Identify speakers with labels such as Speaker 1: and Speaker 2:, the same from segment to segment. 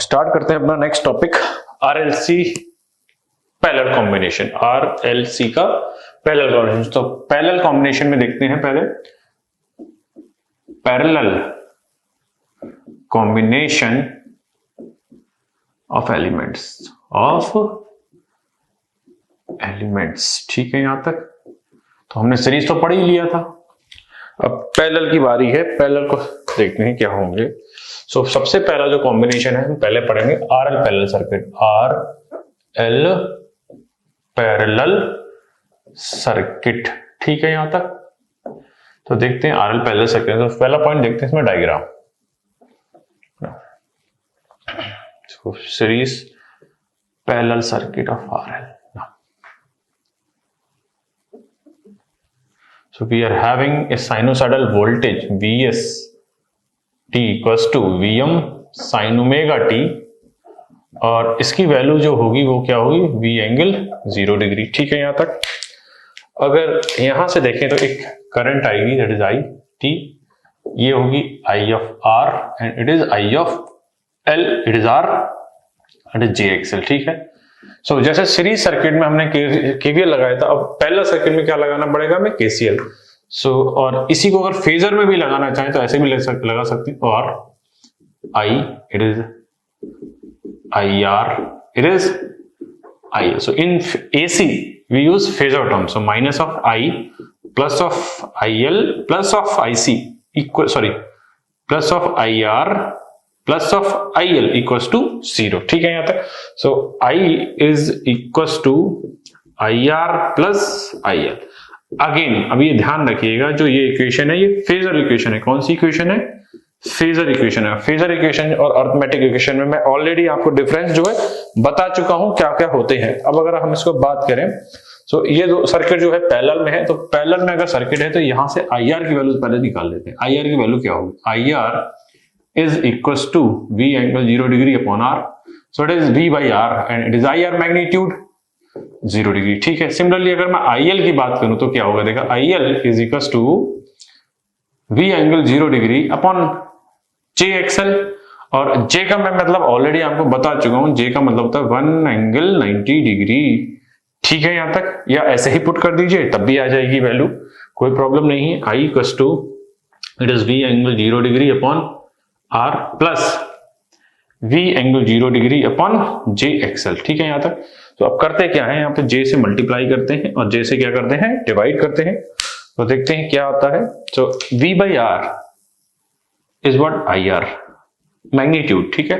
Speaker 1: Start करते हैं अपना next topic, RLC parallel combination. RLC का पैरेलल कॉम्बिनेशन। तो पैरेलल कॉम्बिनेशन में देखते हैं पहले पैरेलल कॉम्बिनेशन ऑफ एलिमेंट्स। ठीक है, यहां तक तो हमने सीरीज तो पढ़ ही लिया था। अब पैरेलल की बारी है, पैरेलल को देखते हैं क्या होंगे। सो सबसे पहला जो कॉम्बिनेशन है हम पहले पढ़ेंगे RL parallel circuit. RL parallel circuit, ठीक है यहां तक। तो देखते हैं आरएल पैरेलल सर्किट। तो पहला पॉइंट देखते हैं इसमें diagram. Series parallel circuit of RL. So we are having a sinusoidal voltage Vs t equals to Vm sin omega t, और इसकी वैल्यू जो होगी वो क्या होगी, V एंगल 0 डिग्री। ठीक है, यहां तक। अगर यहां से देखें तो एक करंट आएगी, दैट इज आई टी, ये होगी I of R and it is I of L, it is R, it is J X L. ठीक है। सो जैसे सीरीज सर्किट में हमने केवीएल लगाया था, अब पैरेलल सर्किट में क्या लगाना पड़ेगा हमें, केसीएल। और इसी को अगर फेजर में भी लगाना चाहें तो ऐसे भी लगा सकते हैं। और I it is I R, it is I. So in AC we use phasor term. So minus of I plus of I L plus of I C equal, sorry, plus of I R plus of I L equals to 0। ठीक है, यहां तक। So I is equals to I R plus I L. Again अब ये ध्यान रखिएगा, जो ये इक्वेशन है ये फेजर इक्वेशन है। कौन सी इक्वेशन है, फेजर इक्वेशन है। फेजर इक्वेशन और अरिथमेटिक इक्वेशन में मैं ऑलरेडी आपको डिफरेंस जो है बता चुका हूं क्या क्या होते हैं। अब अगर हम इसको बात करें, सो ये दो सर्किट जो है पैरेलल में है, तो पैरेलल में अगर सर्किट है तो यहां से आई आर की वैल्यू पहले निकाल लेते हैं। आई आर की वैल्यू क्या होगी, I R is equals to V angle 0 degree upon R. So it is V by R and it is IR magnitude 0 degree. ठीक है। सिमिलरली अगर मैं IL की बात करूं तो क्या होगा, देखा, IL is equals to V angle 0 degree upon JXL। और J का मैं मतलब ऑलरेडी आपको बता चुका हूं, J का मतलब होता है 1 एंगल 90 डिग्री। ठीक है यहां तक, या ऐसे ही पुट कर दीजिए तब भी आ जाएगी वैल्यू, कोई प्रॉब्लम नहीं है। I equals to it is V angle 0 degree upon R plus V angle 0 degree upon J X L. ठीक है यहां तक। तो अब करते क्या है, यहाँ पे J से मल्टीप्लाई करते हैं और J से क्या करते हैं, डिवाइड करते हैं। तो देखते हैं क्या आता है। So V by R is what, I R magnitude. ठीक है।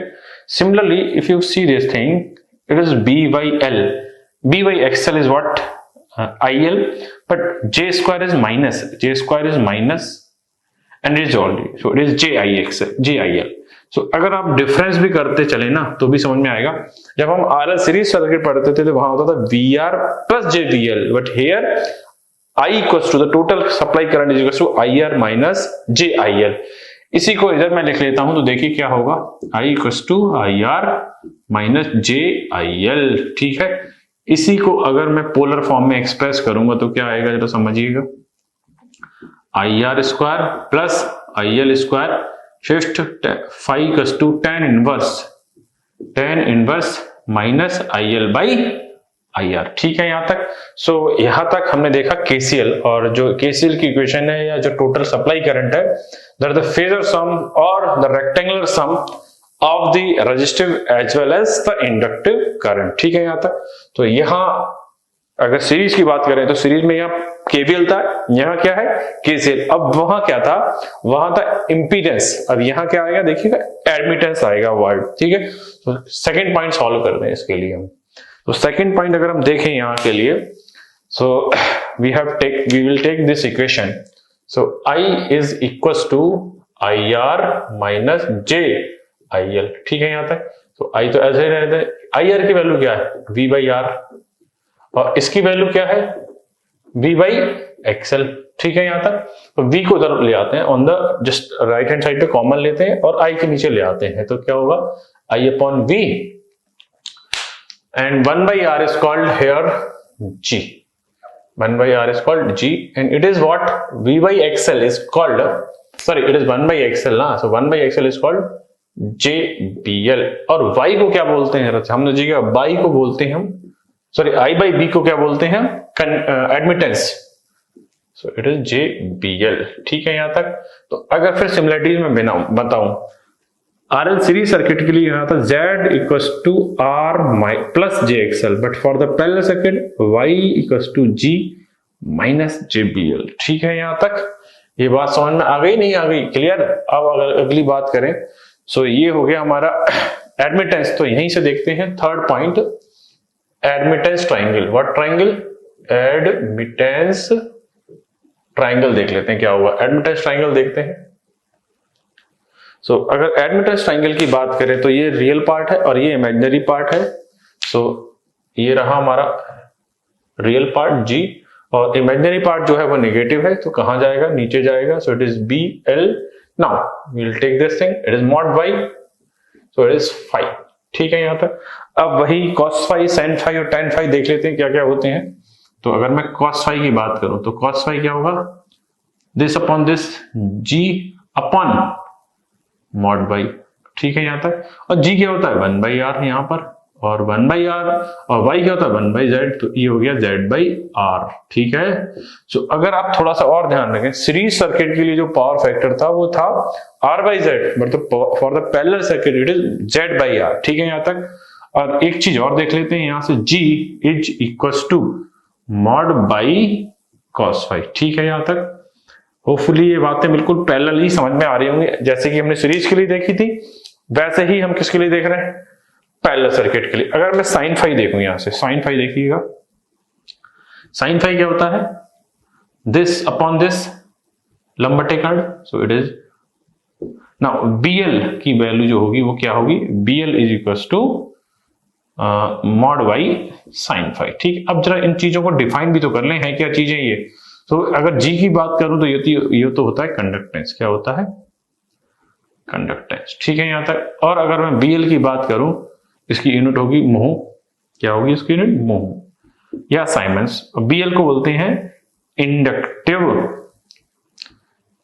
Speaker 1: Similarly if you see this thing, it is B by L, B by XL is what, I L, but J square is minus, J square is minus and it is already, so it is JIL। so अगर आप difference भी करते चले ना तो भी समझ में आएगा। जब हम आरएल सीरीज सर्किट पढ़ते थे तो वहां होता था VR plus JBL, but here I equals to the total supply current is equals to IR minus JIL। इसी को इधर मैं लिख लेता हूं तो देखिए क्या होगा, I equals to IR minus JIL। ठीक है। इसी को अगर मैं पोलर फॉर्म में एक्सप्रेस करूंगा तो क्या आएगा, जरा समझिएगा, I R square plus I L square fifth 5 कस to tan inverse minus I L by I R. ठीक है यहां तक। सो यहां तक हमने देखा केसीएल, और जो केसीएल की इक्वेशन है या जो टोटल सप्लाई करंट है, दैट द फेजर सम और the rectangular sum of the resistive as well as the inductive current. ठीक है यहां तक। तो यहां अगर सीरीज की बात करें तो सीरीज में यहाँ केवीएल था, यहाँ क्या है, केसीएल। अब वहां क्या था, वहां था इंपीडेंस, अब यहाँ क्या आएगा देखिएगा, एडमिटेंस आएगा वर्ड। ठीक है। तो सेकंड पॉइंट सॉल्व करते हैं इसके लिए हम। तो सेकंड पॉइंट अगर हम देखें यहाँ के लिए, so we will take this equation. So I is equals to I R minus J I L. ठीक है यहां तक। तो I तो ऐसे ही रहता है, आई आर की वैल्यू क्या है, V बाई आर, और इसकी वैल्यू क्या है, V बाई एक्सएल। ठीक है यहां तक। तो V को उधर ले आते हैं, on the just right hand side पे कॉमन लेते हैं और I के नीचे ले आते हैं, तो क्या होगा, I upon V and 1 by R is called here G। 1 by R is called G and it is what, V by XL is called, sorry, it is 1 by XL ना, so 1 by XL is called J B L. और Y को क्या बोलते हैं, हमने देखा by को बोलते हैं हम, सॉरी आई बाई बी को क्या बोलते हैं हम, admittance. So it is J B L. ठीक है यहां तक। तो अगर फिर सिमिलरिटीज में बताऊं, आरएल सीरीज सर्किट के लिए यहां था Z equals to R plus J XL, but for the parallel circuit Y equals to G minus J B L. ठीक है यहां तक। ये बात समझ में आ गई, नहीं आ गई, क्लियर। अब अगर अगली बात करें, सो ये हो गया हमारा एडमिटेंस। तो यहीं से देखते हैं third point, admittance triangle. What triangle? Admittance triangle देख लेते हैं क्या हुआ। एडमिटेंस ट्राइंगल देखते हैं। सो अगर एडमिटेंस ट्राइंगल की बात करें तो ये रियल पार्ट है और ये इमेजिनरी पार्ट है। सो ये रहा हमारा रियल पार्ट G, और इमेजिनरी पार्ट जो है वो नेगेटिव है, तो कहां जाएगा? नीचे जाएगा। So it is B L. Now we will take this thing, it is mod Y, so it is phi. ठीक है यहां तक। अब वही cos फाई, sin फाई और tan फाई देख लेते हैं क्या क्या होते हैं। तो अगर मैं cos फाई की बात करूं तो cos फाई क्या होगा? This upon this, G upon mod by. ठीक है यहां तक। और G क्या होता है? 1 बाई आर यहां पर, और 1 बाई आर, और Y क्या होता है? 1 बाई जेड। तो ये हो गया Z बाई आर। ठीक है। सो अगर आप थोड़ा सा और ध्यान रखें, सीरीज सर्किट के लिए जो पावर फैक्टर था वो था R by Z, but for the parallel circuit it is Z by R. ठीक है यहां तक। और एक चीज और देख लेते हैं यहां से, G is equal to mod by cos phi. ठीक है यहां तक। होपफुली ये बातें बिल्कुल पैरेलल ही समझ में आ रही होंगी, जैसे कि हमने सीरीज के लिए देखी थी वैसे ही हम किसके लिए देख रहे हैं? पैरेलल सर्किट के लिए। अगर मैं साइन फाई देखूं यहां से, साइन फाई देखिएगा, साइन फाई क्या होता है? दिस अपॉन दिस, लंबटे कार्ड। So it is now BL की वैल्यू जो होगी वो क्या होगी? BL is equal to mod Y sine phi. ठीक। अब जरा इन चीजों को डिफाइन भी तो कर लें, है क्या चीजें ये। तो अगर G की बात करूं तो ये तो होता है कंडक्टेंस। क्या होता है? कंडक्टेंस। ठीक है यहां तक। और अगर मैं BL की बात करूं, इसकी यूनिट होगी मोह। क्या होगी इसकी यूनिट? मोह या साइमंस। BL को बोलते हैं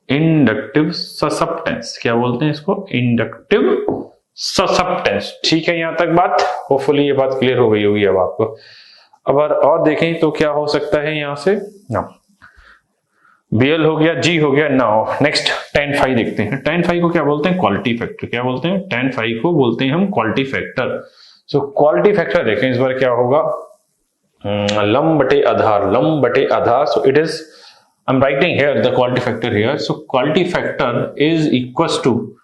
Speaker 1: इंडक्टिव ससेप्टेंस। क्या बोलते हैं इसको? Inductive susceptance. ठीक है यहां तक बात। होपफुली ये बात क्लियर हो गई होगी अब आपको। अब और देखें तो क्या हो सकता है यहां से ना, BL हो गया, G हो गया। नाउ नेक्स्ट tan फाई देखते हैं। tan फाई को क्या बोलते हैं? Quality factor. क्या बोलते हैं? tan फाई को बोलते हैं हम क्वालिटी फैक्टर। सो क्वालिटी फैक्टर देखें इस बार क्या होगा? लंब बटे आधार, लंब बटे आधार। So it is, I am writing here the quality factor here. So quality factor is equal to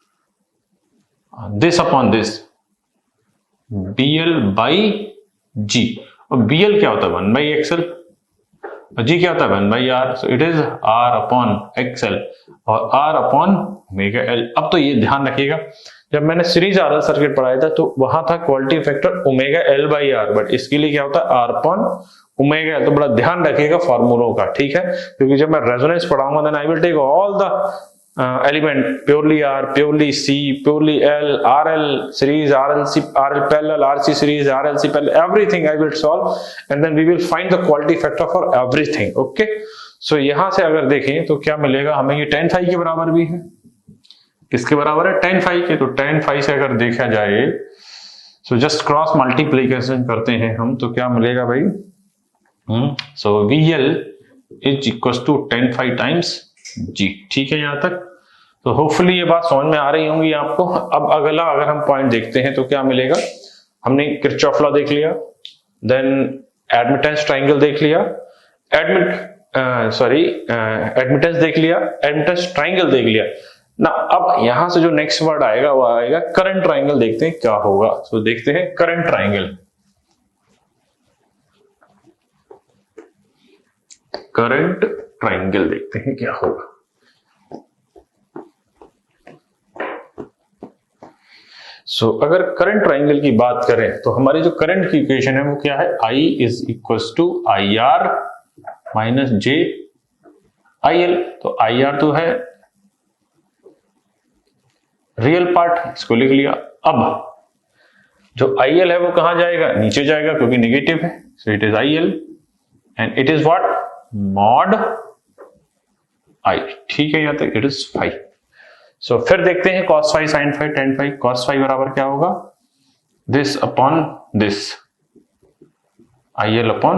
Speaker 1: this upon this, BL by G। और BL क्या होता है? 1 बाई एक्सएल। G क्या होता है? 1 by R. So it is R upon XL और R upon omega L. अब तो ये ध्यान रखिएगा, जब मैंने सीरीज आरएल सर्किट पढ़ाया था तो वहां था quality factor omega L by R, but इसके लिए क्या होता है? R upon omega L. तो बड़ा ध्यान रखिएगा फॉर्मूलों का। ठीक है। क्योंकि जब मैं रेजोनेंस पढ़ाऊंगा then I will take all the element purely R, purely C, purely L, RL series, RLC, RL parallel, RC series, RLC parallel, everything I will solve and then we will find the quality factor for everything. Okay, so यहां से अगर देखें तो क्या मिलेगा हमें? ये tan phi के बराबर भी है। किसके बराबर है? tan फाई के। तो tan फाई से अगर देखा जाए, सो जस्ट क्रॉस मल्टीप्लीकेशन करते हैं हम, तो क्या मिलेगा भाई? So VL is equal to tan phi times G। ठीक है यहां तक। तो होपफुली ये बात समझ में आ रही होंगी आपको। अब अगला अगर हम पॉइंट देखते हैं तो क्या मिलेगा? हमने किरचॉफ लॉ देख लिया, देन एडमिटेंस ट्राइंगल देख लिया, एडमिटेंस देख लिया, एडमिटेंस ट्राइंगल देख लिया ना। अब यहां से जो नेक्स्ट वर्ड आएगा वो आएगा करंट ट्राइंगल। देखते हैं क्या होगा। तो देखते हैं करंट ट्राइंगल। करंट ट्राइंगल देखते हैं क्या होगा। सो अगर करंट ट्राइंगल की बात करें तो हमारी जो करंट की इक्वेशन है वो क्या है? I is equal to IR minus J IL। तो IR तो है रियल पार्ट, इसको लिख लिया। अब जो IL है वो कहां जाएगा? नीचे जाएगा क्योंकि नेगेटिव है। सो it is IL and it is what? Mod I। ठीक है यहां तक इट इज 5। सो फिर देखते हैं cos phi sin phi tan phi. cos phi बराबर क्या होगा, this upon this, IL upon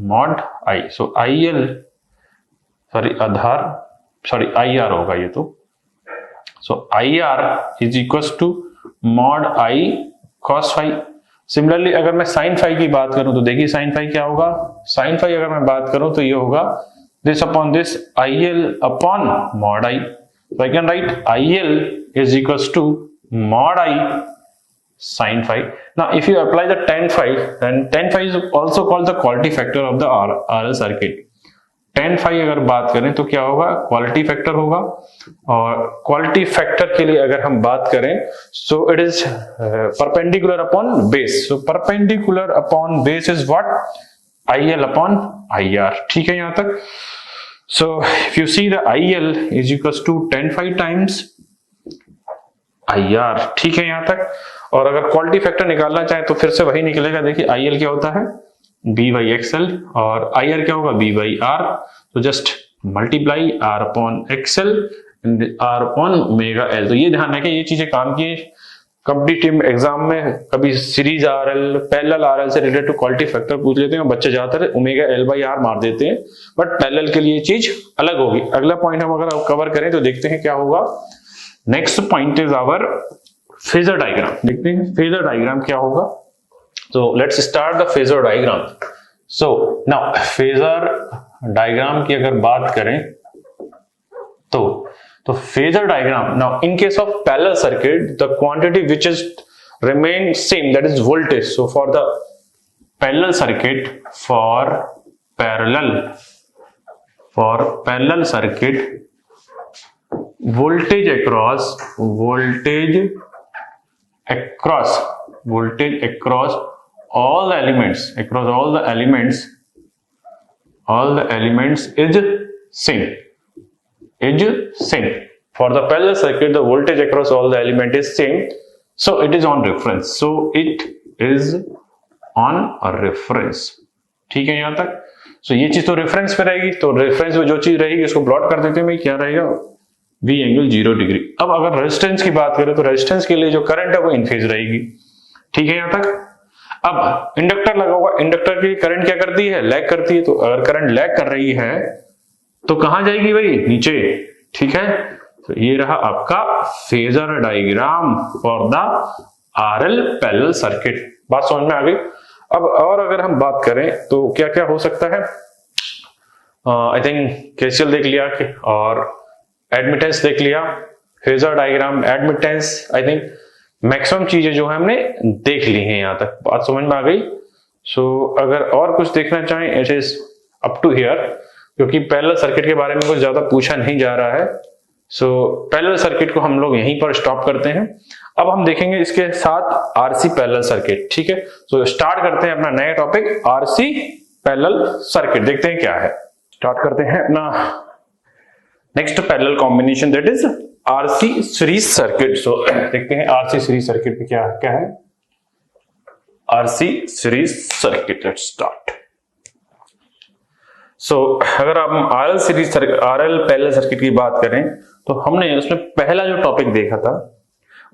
Speaker 1: mod I। So IL IR होगा ये तो। So IR is equal to mod I cos phi. Similarly अगर मैं sin फाई की बात करूं तो देखिए sin फाई क्या होगा, sin फाई अगर मैं बात करूं तो ये होगा this upon this IL upon mod I। So I can write IL is equals to mod I sin phi. Now if you apply the tan phi, then tan phi is also called the quality factor of the RL circuit. tan phi अगर बात करें तो क्या होगा, quality factor होगा। और quality factor के लिए अगर हम बात करें so it is perpendicular upon base. So perpendicular upon base is what, IL upon IR। ठीक है यहां तक। So if you see the IL is equals to tan phi times IR। ठीक है यहां तक। और अगर क्वालिटी फैक्टर निकालना चाहे तो फिर से वही निकलेगा। देखिए IL क्या होता है, B by XL, और IR क्या होगा, B by R। तो just multiply R upon XL and R upon omega L। तो ये ध्यान रखें, ये चीजें काम की कॉम्पिटिटिव एग्जाम में कभी सीरीज RL पैरेलल RL से रिलेटेड टू क्वालिटी फैक्टर पूछ लेते हैं, बच्चे ज्यादातर ओमेगा L by R मार देते हैं, बट पैरेलल के लिए चीज अलग होगी। अगला पॉइंट हम अगर कवर करें तो देखते हैं क्या होगा। Next point is our phasor diagram. देखते हैं फेजर डायग्राम क्या होगा। So let's start the phasor diagram. So now phasor diagram की अगर बात करें तो phasor diagram, now in case of parallel circuit the quantity which is remain same, that is voltage. So for the parallel circuit, for parallel circuit, voltage across all the elements is same. For the parallel circuit, the voltage across all the element is same, so it is on reference. ठीक है यहां तक। सो ये चीज तो reference पे रहेगी, तो रेफरेंस में जो चीज रहेगी उसको प्लॉट कर देते हैं भाई, क्या रहेगा, V एंगल 0 डिग्री। अब अगर रेजिस्टेंस की बात करें तो रेजिस्टेंस के लिए जो करंट है वो इन फेज रहेगी। ठीक है यहां तक। अब इंडक्टर लगा हुआ, इंडक्टर की करंट क्या करती है, लैग करती है। तो अगर करंट लैग कर रही है तो कहां जाएगी भाई, नीचे। ठीक है, तो ये रहा आपका phasor diagram for the RL parallel circuit. बात समझ में आ गई। अब और अगर हम बात करें तो क्या क्या हो सकता है, आई थिंक KCL देख लिया और एडमिटेंस देख लिया, phasor diagram, admittance, I think maximum चीजें जो है हमने देख ली हैं यहां तक। बात समझ में आ गई। सो अगर और कुछ देखना चाहें, it is up to here, क्योंकि पैरेलल सर्किट के बारे में कुछ ज्यादा पूछा नहीं जा रहा है। सो पैरेलल सर्किट को हम लोग यहीं पर स्टॉप करते हैं। अब हम देखेंगे इसके साथ RC पैरेलल सर्किट। ठीक है, सो स्टार्ट करते हैं अपना नया टॉपिक RC पैरेलल सर्किट। देखते हैं क्या है। स्टार्ट करते हैं अपना next parallel combination, that is RC series circuit. So देखते हैं RC सीरीज सर्किट में क्या क्या है। RC series circuit, let's start. So अगर हम RL पैरेलल सर्किट की बात करें तो हमने उसमें पहला जो टॉपिक देखा था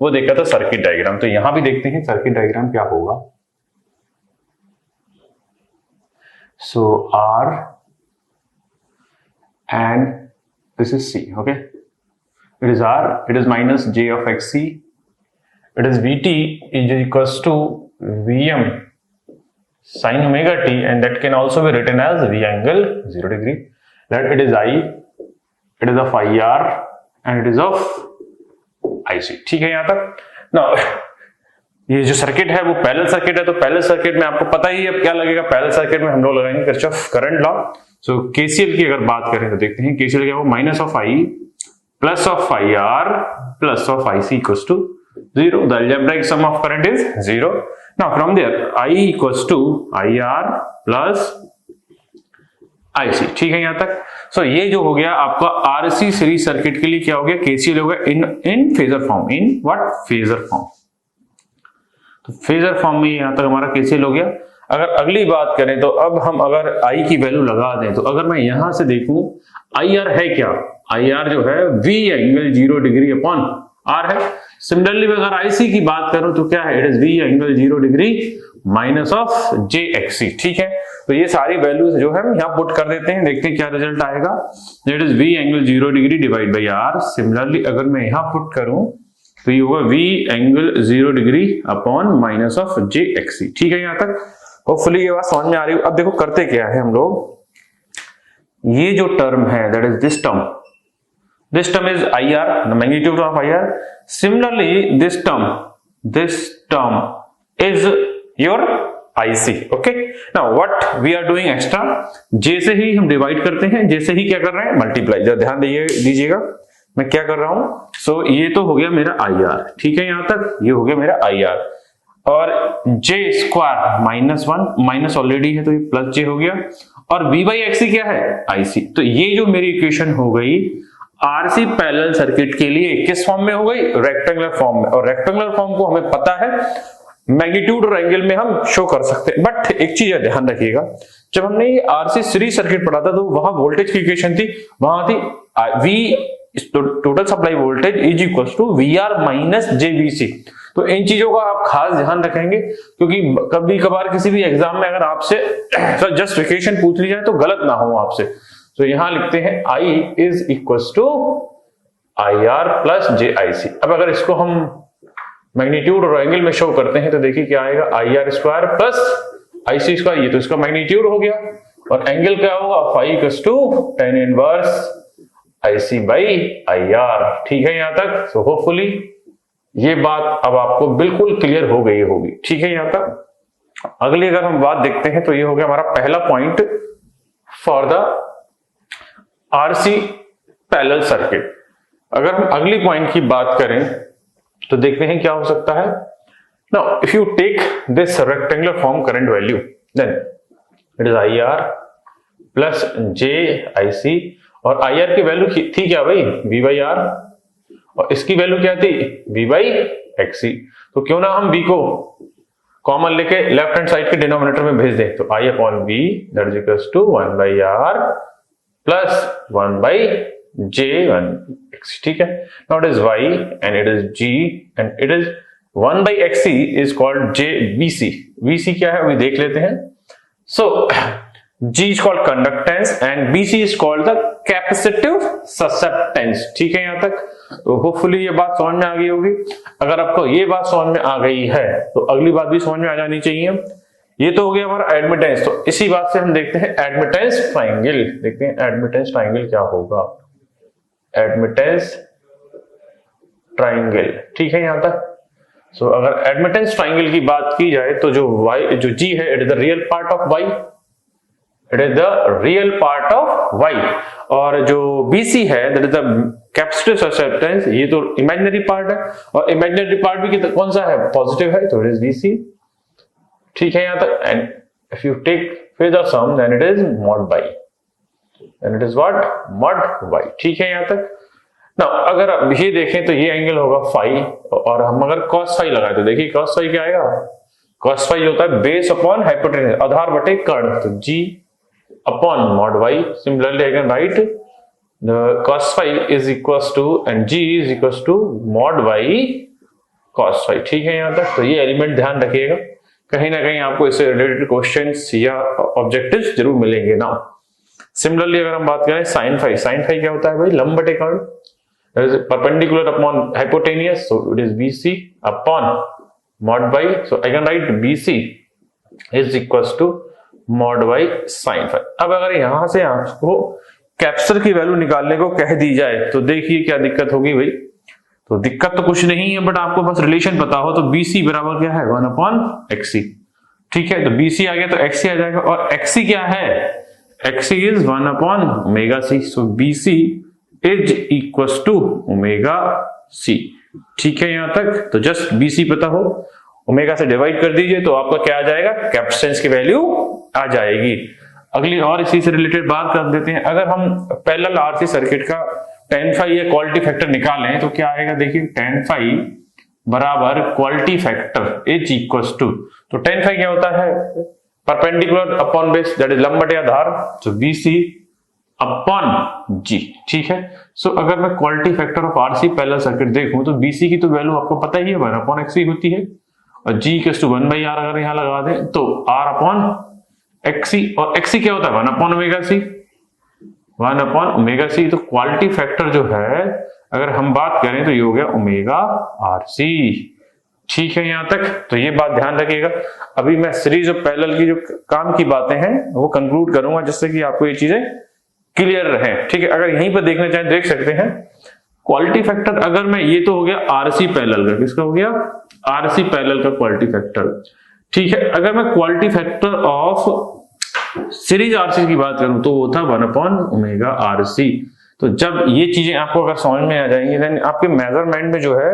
Speaker 1: वो देखा था सर्किट डायग्राम। तो यहां भी देखते हैं सर्किट डायग्राम क्या होगा। सो R and this is C, okay? It is R, it is minus J of XC, it is VT is equals to Vm sin omega t, and that can also be written as V angle 0 degree. That it is I, it is of IR and it is of IC। ठीक है यहां तक। Now ये जो circuit है वो parallel circuit है, तो पैरेलल सर्किट में आपको पता ही है अब क्या लगेगा। पैरेलल सर्किट में हम लोग लगाएंगे किरचॉफ करंट लॉ। सो KCL की अगर बात करें तो देखते हैं KCL क्या हो, minus of I plus of IR plus of IC equals to 0। The algebraic sum of current is 0। Now from there I equals to IR plus IC। ठीक है यहां तक। सो ये जो हो गया आपका RC सीरीज सर्किट के लिए क्या हो गया, KCL हो गया in phasor form, in what, phasor form. तो फेजर फॉर्म में यहां तक हमारा KCL हो गया। अगर अगली बात करें तो अब हम अगर आई की वैल्यू लगा दें, तो अगर मैं यहां से देखूं आई आर है क्या, आई आर जो है V angle 0 degree upon R है। सिमिलरली अगर आईसी की बात करूं तो क्या है, it is V angle 0 degree minus of J XC. ठीक है, तो ये सारी वैल्यूज जो है हम यहाँ पुट कर देते हैं, देखते हैं क्या रिजल्ट आएगा। It is V angle 0 degree divide by R. Similarly अगर मैं यहाँ पुट करूं तो ये होगा V angle 0 degree upon minus of J XC. ठीक है, यहाँ तक होपफुली ये बात समझ में आ रही है। अब देखो करते क्या है हम लोग, ये जो टर्म है that is this term is I R, the magnitude of I R. Similarly this term is your IC। Okay, now what we are doing extra, जैसे ही हम डिवाइड करते हैं, जैसे ही क्या कर रहे हैं मल्टीप्लाई, जरा ध्यान दीजिएगा मैं क्या कर रहा हूं। सो ये तो हो गया मेरा IR। ठीक है, यहां तक ये हो गया मेरा IR, और J स्क्वायर -1 माइनस ऑलरेडी है तो ये प्लस J हो गया, और V बाई एक्सी क्या है IC। तो ये जो मेरी इक्वेशन हो गई RC पैरेलल सर्किट के लिए किस फॉर्म में हो गई, रेक्टेंगुलर फॉर्म में। और रेक्टेंगुलर फॉर्म को हमें पता है मैग्नीट्यूड और एंगल में हम शो कर सकते हैं। बट एक चीज ध्यान रखिएगा, जब हमने ये RC सीरीज सर्किट पढ़ा था तो वहां वोल्टेज की इक्वेशन थी, वहां थी V total supply voltage is equal to VR minus JVC। तो इन चीजों का आप खास ध्यान रखेंगे, क्योंकि कभी कभार किसी भी एग्जाम में अगर आपसे जस्टिफिकेशन पूछ ली जाए तो गलत ना हो आपसे। तो यहां लिखते हैं I is equal to IR plus JIC। अब अगर इसको हम मैग्नीट्यूड और एंगल में शो करते हैं तो देखिए क्या आएगा, IR square plus IC square, ये तो इसका मैग्नीट्यूड हो गया, और एंगल क्या होगा phi equal to tan inverse IC by IR। ठीक है यहां तक। सो होपफुली ये बात अब आपको बिल्कुल क्लियर हो गई होगी। ठीक है यहां तक। अगली अगर हम बात देखते हैं तो ये हो गया हमारा पहला point for the RC parallel circuit. अगर हम अगली पॉइंट की बात करें तो देखते हैं क्या हो सकता है। Now if you take this rectangular form current value, then it is IR plus JIC, और IR की वैल्यू थी क्या भाई V बाई R, और इसकी वैल्यू क्या थी V बाई XC। तो क्यों ना हम V को कॉमन लेके लेफ्ट हैंड साइड के डिनोमिनेटर में भेज दें, तो I upon V that is equals to 1 by R plus 1 by J1X। ठीक है, now it is Y and it is G and it is 1 by XC is called JVC। VC क्या है अभी देख लेते हैं। सो G is called conductance and BC is called the capacitive susceptance। ठीक है यहां तक। तो होपफुली ये बात समझ में आ गई होगी। अगर आपको ये बात समझ में आ गई है तो अगली बात भी समझ में आ जानी चाहिए। ये तो हो गया हमारा एडमिटेंस। तो इसी बात से हम देखते हैं एडमिटेंस ट्राइंगल। देखते हैं एडमिटेंस ट्राइंगल क्या होगा, एडमिटेंस ट्राइंगल। ठीक है यहां तक। सो अगर एडमिटेंस ट्राइंगल की बात की जाए तो जो G है it is the real part of Y, it is the real part of Y, और जो BC है that is the capacitive susceptance, ये तो इमेजिनरी पार्ट है, और इमेजिनरी पार्ट भी कौन सा है पॉजिटिव है, तो इट इज BC। ठीक है यहां तक। And if you take phasor sum then it is mod Y, and it is what mod Y। ठीक है यहां तक। नाउ अगर आप ये देखें तो ये एंगल होगा फाई, और हम अगर cos फाई लगाए तो देखिए cos फाई क्या आएगा, cos फाई होता है बेस अपॉन हाइपोटेन्यूज, आधार बटे कर्ण, तो G upon mod Y। Similarly, I can write the cos phi is equals to and G is equals to mod Y cos phi। ठीक है यहां तक। तो ये एलिमेंट ध्यान रखिएगा, कहीं ना कहीं आपको इससे रिलेटेड क्वेश्चंस या ऑब्जेक्टिव्स जरूर मिलेंगे ना। सिमिलरली अगर हम बात करें साइन फाई क्या होता है भाई, लंब बटे कर्ण, perpendicular upon hypotenuse, so it is BC upon mod Y। So I can write BC is equals to mod Y sin phi। अब अगर यहां से आपको कैपेसिटर की वैल्यू निकालने को कह दी जाए तो देखिए क्या दिक्कत होगी भाई। तो दिक्कत तो कुछ नहीं है, बट आपको बस रिलेशन पता हो तो BC बराबर क्या है 1 अपॉन XC। ठीक है, तो BC आ गया तो XC आ जाएगा, और XC क्या है, XC is 1 upon omega C। So BC is equals to omega C। ठीक है यहां तक। तो जस्ट BC पता हो, ओमेगा से डिवाइड कर दीजिए तो आपका क्या आ जाएगा, कैपेसिटेंस की वैल्यू आ जाएगी। अगली और इसी से रिलेटेड बात कर देते हैं। अगर हम पैरेलल RC सर्किट का tan phi या क्वालिटी फैक्टर निकालें तो क्या आएगा, देखिए tan phi बराबर quality factor is equals to, तो tan phi क्या होता है perpendicular upon base that is लंब बटे आधार, तो BC अपॉन G, ठीक है। सो अगर मैं quality factor of RC parallel circuit देखूं तो BC की तो वैल्यू आपको पता ही है 1 अपॉन XC होती है, और G equals to 1 by R अगर यहां लगा दें तो R अपॉन XC, और XC क्या होता है 1 upon omega C, 1 upon omega C। तो क्वालिटी फैक्टर जो है अगर हम बात करें तो ये हो गया ओमेगा RC, ठीक है यहां तक। तो ये बात ध्यान रखिएगा। अभी मैं सीरीज और पैरेलल की जो काम की बातें हैं वो कंक्लूड करूंगा जिससे कि आपको ये चीजें क्लियर रहे, ठीक है। अगर यहीं पर देखना चाहें देख सकते हैं क्वालिटी फैक्टर। अगर मैं, ये तो हो गया RC पैरेलल का, किसका हो गया RC पैरेलल का क्वालिटी फैक्टर, ठीक है। अगर मैं quality factor of series RC की बात करूं तो वो था 1 अपॉन ओमेगा RC। तो जब ये चीजें आपको अगर समझ में आ जाएंगी देन आपके मेजरमेंट में जो है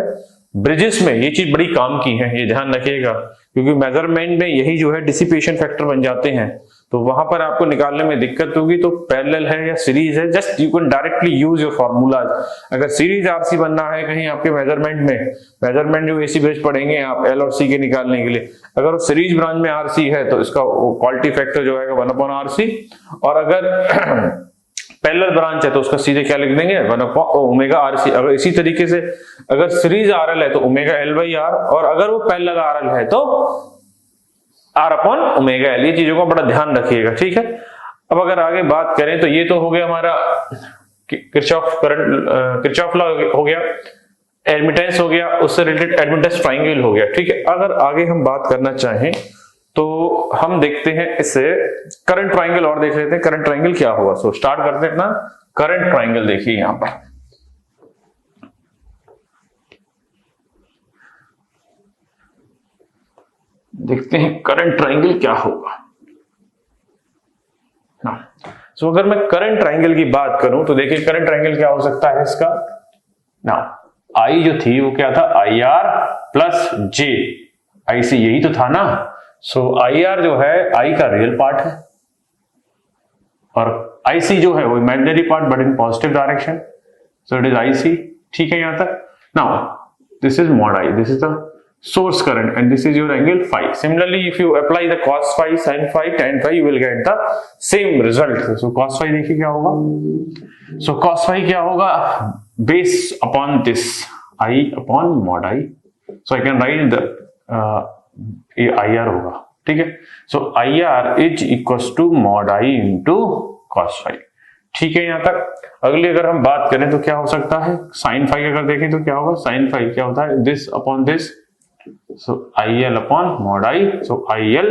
Speaker 1: ब्रिजेस में ये चीज बड़ी काम की है, ये ध्यान रखिएगा, क्योंकि मेजरमेंट में यही जो है डिसिपेशन फैक्टर बन जाते हैं, तो वहां पर आपको निकालने में दिक्कत होगी। तो पैरेलल है या सीरीज है, just you can directly use your formulas. अगर सीरीज RC बनना है कहीं आपके मेजरमेंट में, मेजरमेंट जो AC ब्रिज पढ़ेंगे आप L और C के निकालने के लिए, अगर वो सीरीज ब्रांच में RC है तो इसका क्वालिटी फैक्टर जो है 1 अपॉन RC, और अगर पैरेलल ब्रांच है तो उसका सीधे क्या लिख देंगे 1 अपॉन ओमेगा RC। अगर इसी तरीके से अगर सीरीज RL है तो ओमेगा L बाई R, और अगर वो पैरेलल RL है तो R अपॉन ओमेगा L। ये चीजों का बड़ा ध्यान रखिएगा, ठीक है। अब अगर आगे बात करें तो ये तो हो गया हमारा किरचॉफ लॉ हो गया, एडमिटेंस हो गया, उससे रिलेटेड एडमिटेंस ट्राइंगल हो गया, ठीक है। अगर आगे हम बात करना चाहें तो हम देखते हैं इससे करंट ट्राइंगल और देख लेते हैं करंट ट्राइंगल क्या होगा। सो स्टार्ट करते हैं अपना करंट ट्राइंगल। देखिए यहां पर देखते हैं करंट ट्राइंगल क्या होगा ना। सो अगर मैं करंट ट्राइंगल की बात करूं तो देखिए करंट ट्राइंगल क्या हो सकता है इसका ना, I जो थी वो क्या था IR प्लस J IC, यही तो था ना। सो IR जो है I का रियल पार्ट है और IC जो है वो imaginary part but in positive direction, so it is IC, ठीक है यहां तक। Now this is mod I, this is the source current and this is your angle phi. Similarly if you apply the cos phi, sin phi, tan phi, you will get the same result. So cos phi देखिए क्या होगा, so cos phi क्या होगा base upon this I upon mod I, so I can write the IR होगा, ठीक है। so IR is equals to mod I into cos phi, ठीक है यहां तक। अगली अगर हम बात करें तो क्या हो सकता है sin phi, अगर देखें तो क्या होगा sin phi क्या होता है this upon this, so IL upon mod I, so IL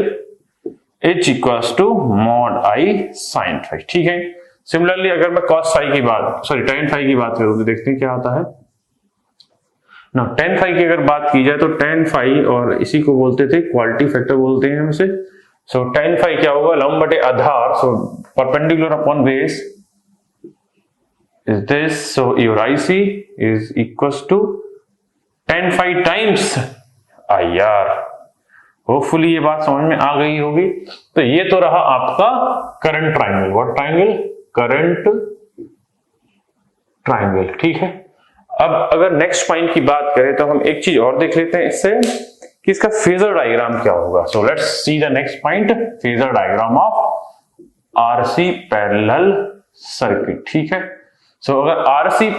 Speaker 1: H equals to mod I sin phi, ठीक है। सिमिलरली अगर मैं cos phi की बात tan phi की बात करूं तो देखते हैं क्या आता है ना। tan phi की अगर बात की जाए तो tan phi, और इसी को बोलते थे क्वालिटी फैक्टर बोलते हैं हम इसे। so tan phi क्या होगा लंब बटे आधार, so perpendicular upon base is this, so your IC is equals to tan phi times IR। Hopefully ये बात समझ में आ गई होगी। तो ये तो रहा आपका current triangle, what triangle current triangle, ठीक है। अब अगर नेक्स्ट पॉइंट की बात करें तो हम एक चीज और देख लेते हैं इससे कि इसका फेजर डायग्राम क्या होगा। So let's see the next point, phasor diagram of RC parallel circuit, ठीक है। सो अगर RC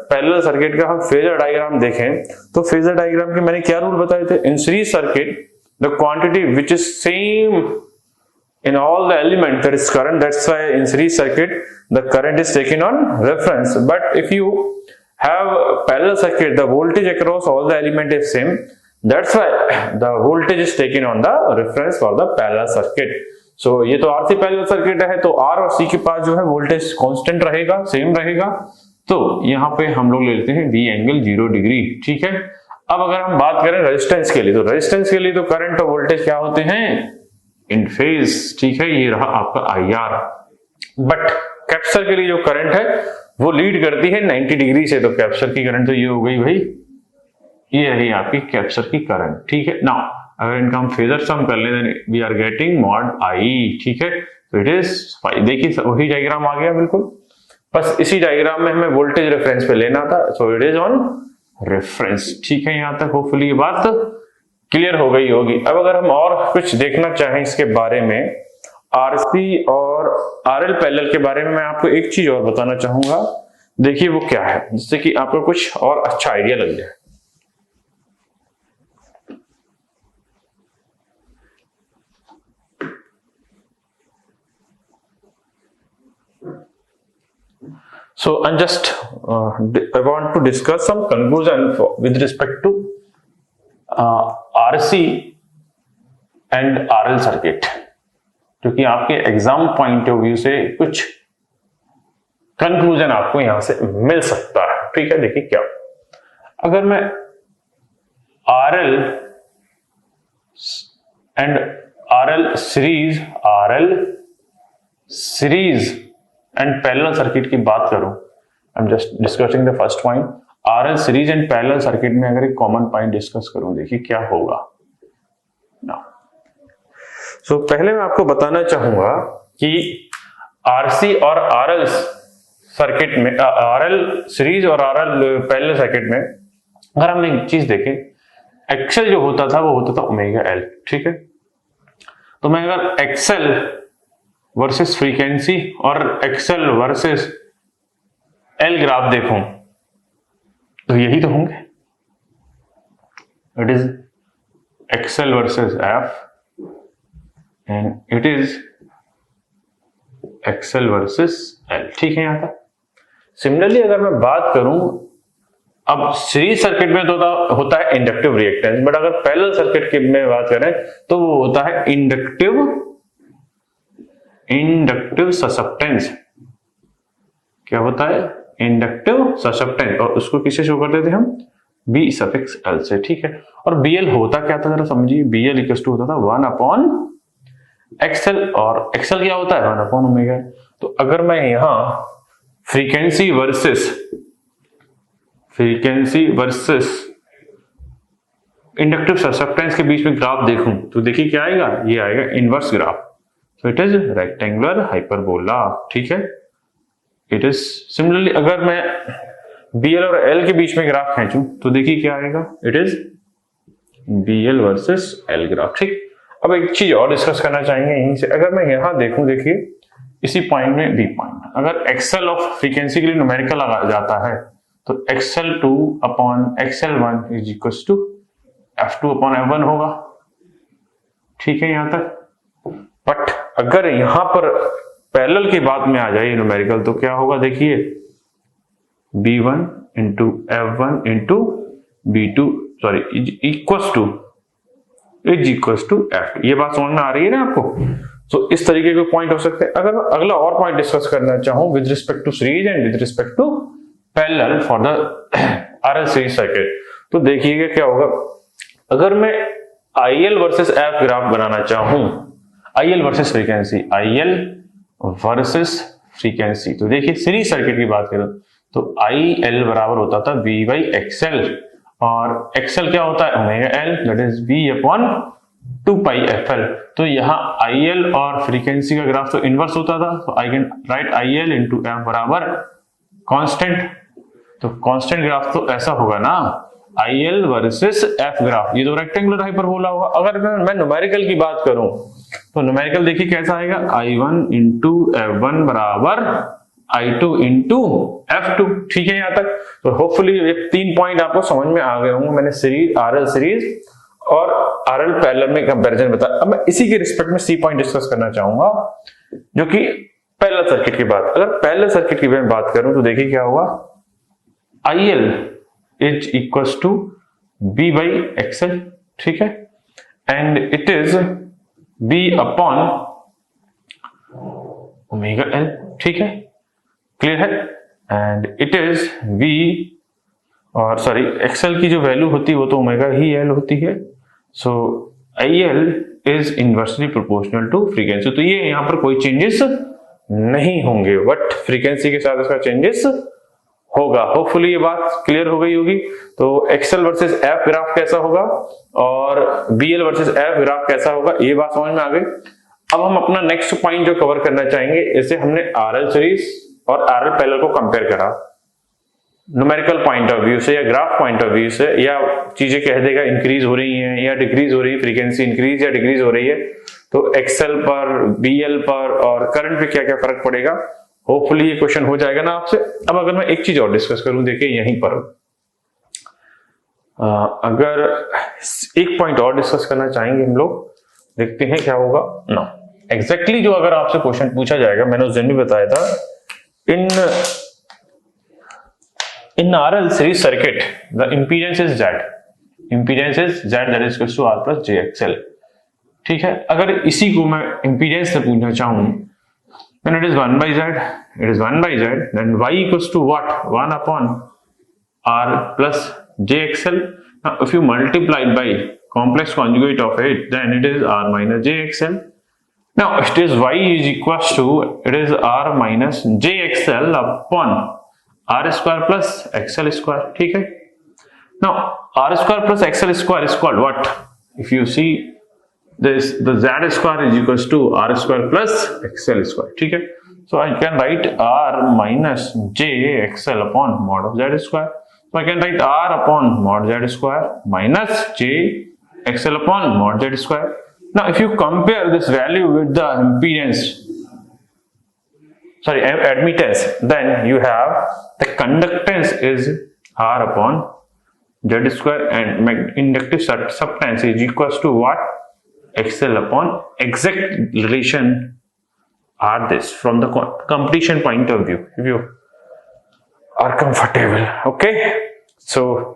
Speaker 1: पैरेलल सर्किट का हम फेजर डायग्राम देखें तो फेजर डायग्राम के मैंने क्या रूल बताए थे, in series circuit the quantity which is same in all the elements there is current, that's why in series circuit the current is taken on reference. But if you have parallel circuit the voltage across all the element is same, that's why the voltage is taken on the reference for the parallel circuit. So ये तो RC parallel circuit है तो R और C के पास जो है voltage constant रहेगा, same रहेगा। तो यहाँ पे हम लोग ले लेते हैं V एंगल 0 डिग्री, ठीक है। अब अगर हम बात करें रेजिस्टेंस के लिए तो रेजिस्टेंस के लिए तो करंट और वोल्टेज क्या होते हैं इन फेज, ठीक है। ये रहा आपका IR। बट कैपेसिटर के लिए जो करंट है वो लीड करती है 90 डिग्री से, तो कैपेसिटर की करंट तो ये हो गई भाई, ये रही आपकी कैपेसिटर की करंट, ठीक है। नाउ अगर इनका हम फेजर सम कर लें then we are getting mod I, ठीक है। तो इट इज देखिए वही डायग्राम आ गया बिल्कुल, बस इसी डायग्राम में हमें वोल्टेज रेफरेंस पे लेना था, सो इट इज ऑन रेफरेंस, ठीक है। यहां तक होपफुली ये बात क्लियर हो गई होगी। अब अगर हम और कुछ देखना चाहें इसके बारे में, आरसी और आरएल पैरेलल के बारे में, मैं आपको एक चीज और बताना चाहूंगा। देखिए वो क्या है, जिससे कि आपको कुछ और अच्छा आइडिया लग जाए। So I'm just I want to discuss some conclusion with respect to RC and RL circuit, क्योंकि आपके एग्जाम पॉइंट ऑफ व्यू से कुछ कंक्लूजन आपको यहां से मिल सकता है। ठीक है, देखिए क्या, अगर मैं RL and RL series and parallel circuit की बात करूं, I am just discussing the first point. RL series and parallel circuit में अगर एक कॉमन पॉइंट डिस्कस करूं, देखिए क्या होगा ना। सो पहले मैं आपको बताना चाहूंगा कि RC और RL सर्किट में, RL सीरीज और RL पैरेलल सर्किट में अगर हम एक चीज देखें, एक्सेल जो होता था वो होता था ओमेगा एल। ठीक है, तो मैं अगर एक्सेल वर्सेस फ्रीक्वेंसी और एक्सेल वर्सेस एल ग्राफ देखूं तो यही तो होंगे, it is XL versus F and it is XL versus L. ठीक है, यहां तक। सिमिलरली अगर मैं बात करूं, अब सीरीज सर्किट में तो होता है इंडक्टिव रिएक्टेंस, बट अगर पैरेलल सर्किट की में बात करें तो वो होता है इंडक्टिव ससेप्टेंस। क्या होता है? इंडक्टिव ससेप्टेंस, और उसको किससे शो करते थे हम? बी सफिक्स एल से। ठीक है, और बीएल होता क्या था जरा समझिए। बीएल इक्वल टू होता था 1 अपॉन एक्सएल, और एक्सएल क्या होता है? 1 अपॉन ओमेगा। तो अगर मैं यहां फ्रीक्वेंसी वर्सेस इंडक्टिव ससेप्टेंस के बीच में ग्राफ देखूं तो देखिए क्या आएगा, ये आएगा inverse graph. So it is rectangular hyperbola। ठीक है, इट इज सिमिलरली अगर मैं BL और L के बीच में ग्राफ खींचूं तो देखिए क्या आएगा, it is BL versus L graph. ठीक, अब एक चीज और डिस्कस करना चाहेंगे यहीं से। अगर मैं यहां देखूं, देखिए इसी पॉइंट में बी पॉइंट, अगर एक्सेल ऑफ फ्रीक्वेंसी के लिए न्यूमेरिकल आ जाता है तो XL2 upon XL1 is equal to F2 upon F1 होगा। ठीक है यहां तक। बट अगर यहां पर पैरेलल की बात में आ जाए न्यूमेरिकल तो क्या होगा, देखिए B1 into F1 into B2 sorry equals to F2। ये बात समझ में आ रही है ना आपको? तो इस तरीके के पॉइंट हो सकते हैं। अगर मैं अगला और पॉइंट डिस्कस करना चाहूं with respect to series and with respect to parallel for the RL series circuit, तो देखिएगा क्या होगा। अगर मैं IL वर्सेस F ग्राफ बनाना चाहूं, IL वर्सेस फ्रीक्वेंसी, तो देखिए सीरीज सर्किट की बात करें तो IL बराबर होता था V बाई XL, और XL क्या होता है? Omega L, that is V upon 2 pi FL। तो यहाँ IL और फ्रीक्वेंसी का ग्राफ तो इनवर्स होता था, तो आई can right IL into F बराबर कांस्टेंट। तो कांस्टेंट ग्राफ तो ऐसा होगा ना, IL वर्सेस F ग्राफ, ये तो रेक्टेंगुलर हाइपरबोला होगा। अगर मैं न्यूमेरिकल की बात करूं तो न्यूमेरिकल देखिए कैसा आएगा, I1 इंटू F1 बराबर I2 इंटू F2। ठीक है यहां तक। तो होपफुली ये 3 पॉइंट आपको समझ में आ गए होंगे। मैंने सीरीज, RL सीरीज और RL पैरेलल में कंपैरिजन बताया। अब मैं इसी के रिस्पेक्ट में C पॉइंट डिस्कस करना चाहूंगा, जो कि पैरेलल सर्किट की बात। अगर पैरेलल सर्किट की मैं बात करूं तो देखिए क्या होगा, IL is equals to B by XL। ठीक है, and it is B upon omega L। ठीक है, क्लियर है। एंड इट इज V, और सॉरी XL की जो वैल्यू होती है वो तो ओमेगा ही L होती है। So IL is inversely proportional to frequency. तो ये यहां पर कोई चेंजेस नहीं होंगे, बट फ्रीक्वेंसी के साथ इसका चेंजेस होगा। होपफुली ये बात क्लियर हो गई होगी। तो XL वर्सेस F ग्राफ कैसा होगा और BL वर्सेस F ग्राफ कैसा होगा, ये बात समझ में आ गई। अब हम अपना नेक्स्ट पॉइंट जो कवर करना चाहेंगे, इसे हमने RL सीरीज और RL पैरेलल को कंपेयर करा। न्यूमेरिकल पॉइंट ऑफ व्यू से या ग्राफ पॉइंट ऑफ व्यू से, या चीजें कह देगा इंक्रीज हो रही हैं या डिक्रीज हो रही है, फ्रीक्वेंसी इंक्रीज या डिक्रीज हो रही है, तो एक्सएल पर, बीएल पर और करंट पे क्या क्या फर्क पड़ेगा, होपफुली ये क्वेश्चन हो जाएगा ना आपसे। अब अगर मैं एक चीज और डिस्कस करूं, देखिए यहीं पर अगर एक पॉइंट और डिस्कस करना चाहेंगे हम लोग, देखते हैं क्या होगा ना। एग्जैक्टली जो अगर आपसे क्वेश्चन पूछा जाएगा, मैंने उस दिन भी बताया था, in RL series circuit the impedance is Z, that is equals to R plus JXL। ठीक है, अगर इसी को मैं impedance से पूछना चाहूं, then it is 1 by Z, then Y equals to what, 1 upon R plus JXL। Now if you multiply it by complex conjugate of it, then it is R minus JXL। Now it is Y is equals to, it is R minus JXL upon R square plus XL square। ठीक है, now R square plus XL square is called what? If you see this, the Z square is equals to R square plus XL square। ठीक है, so I can write R minus JXL upon mod of Z square। So I can write R upon mod Z square minus JXL upon mod Z square। Now if you compare this value with the admittance, then you have the conductance is R upon Z square and inductive substance is equals to what? XL upon exact relation are this from the completion point of view, if you are comfortable। okay, so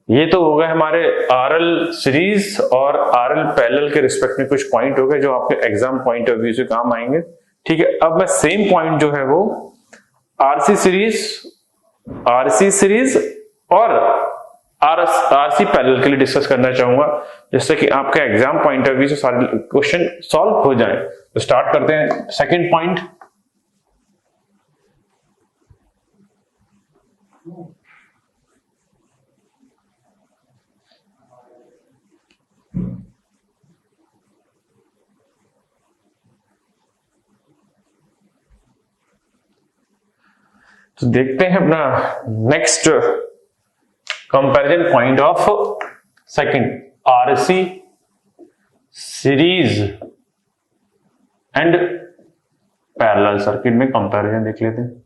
Speaker 1: ये तो हो गए हमारे RL series और RL parallel के respect में कुछ point हो गए जो आपके एग्जाम पॉइंट ऑफ व्यू से काम आएंगे। ठीक है, अब मैं सेम पॉइंट जो है वो RC सीरीज और RC पैरेलल के लिए डिस्कस करना चाहूंगा, जिससे कि आपके एग्जाम पॉइंट ऑफ व्यू से सारे क्वेश्चन सॉल्व हो जाएं। तो स्टार्ट करते हैं सेकंड पॉइंट। तो देखते हैं अपना next comparison point of second, RC series and parallel circuit में कंपैरिजन देख लेते हैं,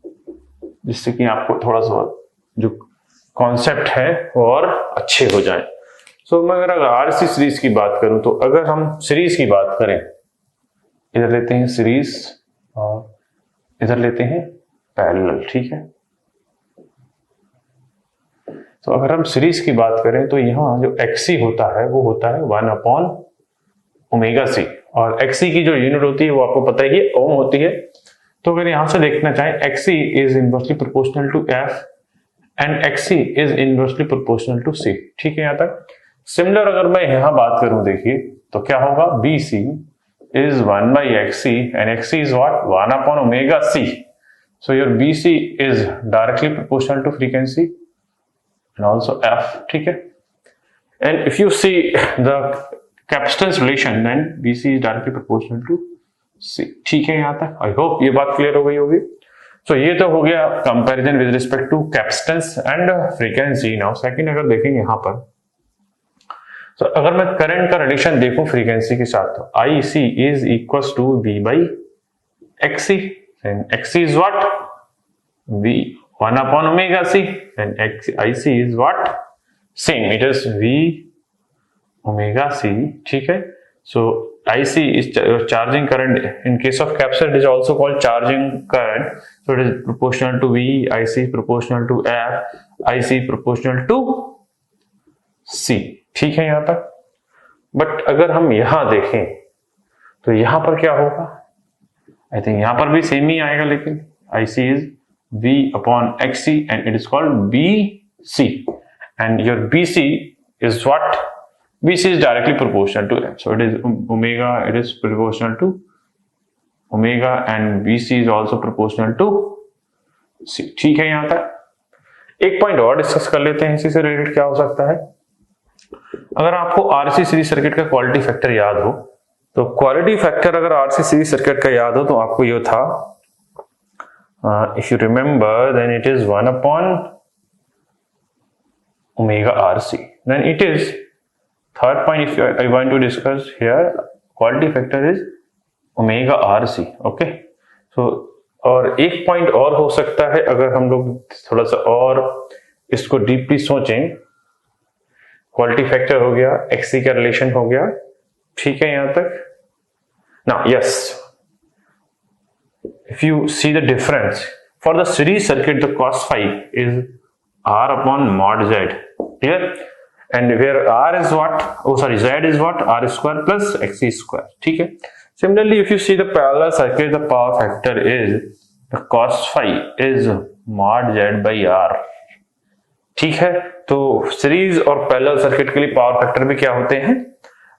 Speaker 1: जिससे कि आपको थोड़ा सा जो कॉन्सेप्ट है और अच्छे हो जाए। सो मैं अगर RC सीरीज की बात करूं, तो अगर हम सीरीज की बात करें, इधर लेते हैं सीरीज और इधर लेते हैं पैरेलल। ठीक है, तो अगर हम सीरीज की बात करें तो यहां जो XC होता है वो होता है 1 अपॉन ओमेगा C, और XC की जो यूनिट होती है वो आपको पता ही ओम होती है। तो अगर यहां से देखना चाहें, XC is inversely proportional to F and XC is inversely proportional to C। ठीक है, यहां तक। सिमिलर अगर मैं यहां बात करूं, देखिए तो क्या होगा, BC is 1 by XC and XC is what, 1 upon omega C। So your BC is directly proportional to frequency and also F। ठीक है, and if you see the capacitance relation, then BC is directly proportional to C। ठीक है, यहां तक I hope ये बात clear हो गई होगी। So ये तो हो गया comparison with respect to capacitance and frequency. Now second अगर देखेंगे यहां पर, तो अगर मैं करंट का रिलेशन देखूं फ्रीक्वेंसी के साथ, तो IC is equals to V by XC and XC is what, V 1 upon omega C and IC is what, same, it is V omega C। ठीक है, so IC is charging current, in case of capacitor it is also called charging current, so it is proportional to V, IC proportional to F, IC proportional to C। ठीक है यहां तक। But अगर हम यहां देखें तो यहां पर क्या होगा, आई थिंक यहां पर भी सेम ही आएगा, लेकिन IC is V upon XC and it is called BC, and your BC is what, BC is directly proportional to F, so it is omega, it is proportional to omega and BC is also proportional to C। ठीक है, यहां तक। एक point और discuss कर लेते हैं, इसी से रिलेटेड क्या हो सकता है। अगर आपको RC सीरीज सर्किट का क्वालिटी फैक्टर याद हो, तो क्वालिटी फैक्टर अगर RC सीरीज सर्किट का याद हो तो आपको ये था, if you remember, then it is 1 upon omega RC. Then it is third point if I want to discuss here, quality factor is omega RC. Okay, so और एक पॉइंट और हो सकता है अगर हम लोग थोड़ा सा और इसको डीपली सोचें, क्वालिटी फैक्टर हो गया, XC का रिलेशन हो गया, ठीक है यहां तक. Now yes, if you see the difference for the series circuit, the cos phi is R upon mod Z, clear, and where R is what, oh sorry, Z is what, R square plus XC square, ठीक है. Similarly, if you see the parallel circuit, the power factor is the cos phi is mod Z by R, ठीक है. तो series और parallel circuit के लिए power factor भी क्या होते हैं,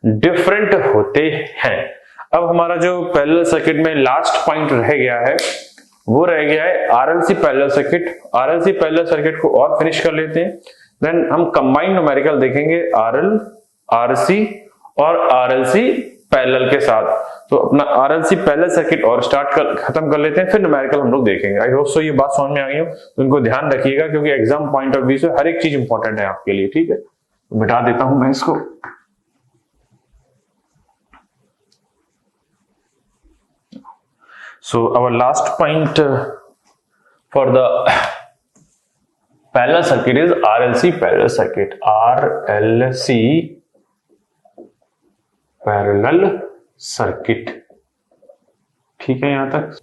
Speaker 1: डिफरेंट होते हैं. अब हमारा जो पैरेलल सर्किट में लास्ट पॉइंट रह गया है वो रह गया है RLC parallel circuit. RLC parallel circuit को और फिनिश कर लेते हैं, देन हम कंबाइंड न्यूमेरिकल देखेंगे RL, RC और RLC पैरेलल के साथ. तो अपना RLC पैरेलल सर्किट और खत्म कर लेते हैं, फिर न्यूमेरिकल हम लोग देखेंगे. आई होप सो ये बात समझ में आ गई हो, तो इनको ध्यान रखिएगा क्योंकि एग्जाम पॉइंट ऑफ व्यू से हर एक चीज इंपॉर्टेंट है आपके लिए, ठीक है. तो मिटा देता हूं मैं इसको. So our last point for the parallel circuit is RLC parallel circuit. RLC parallel circuit. ठीक है यहां तक.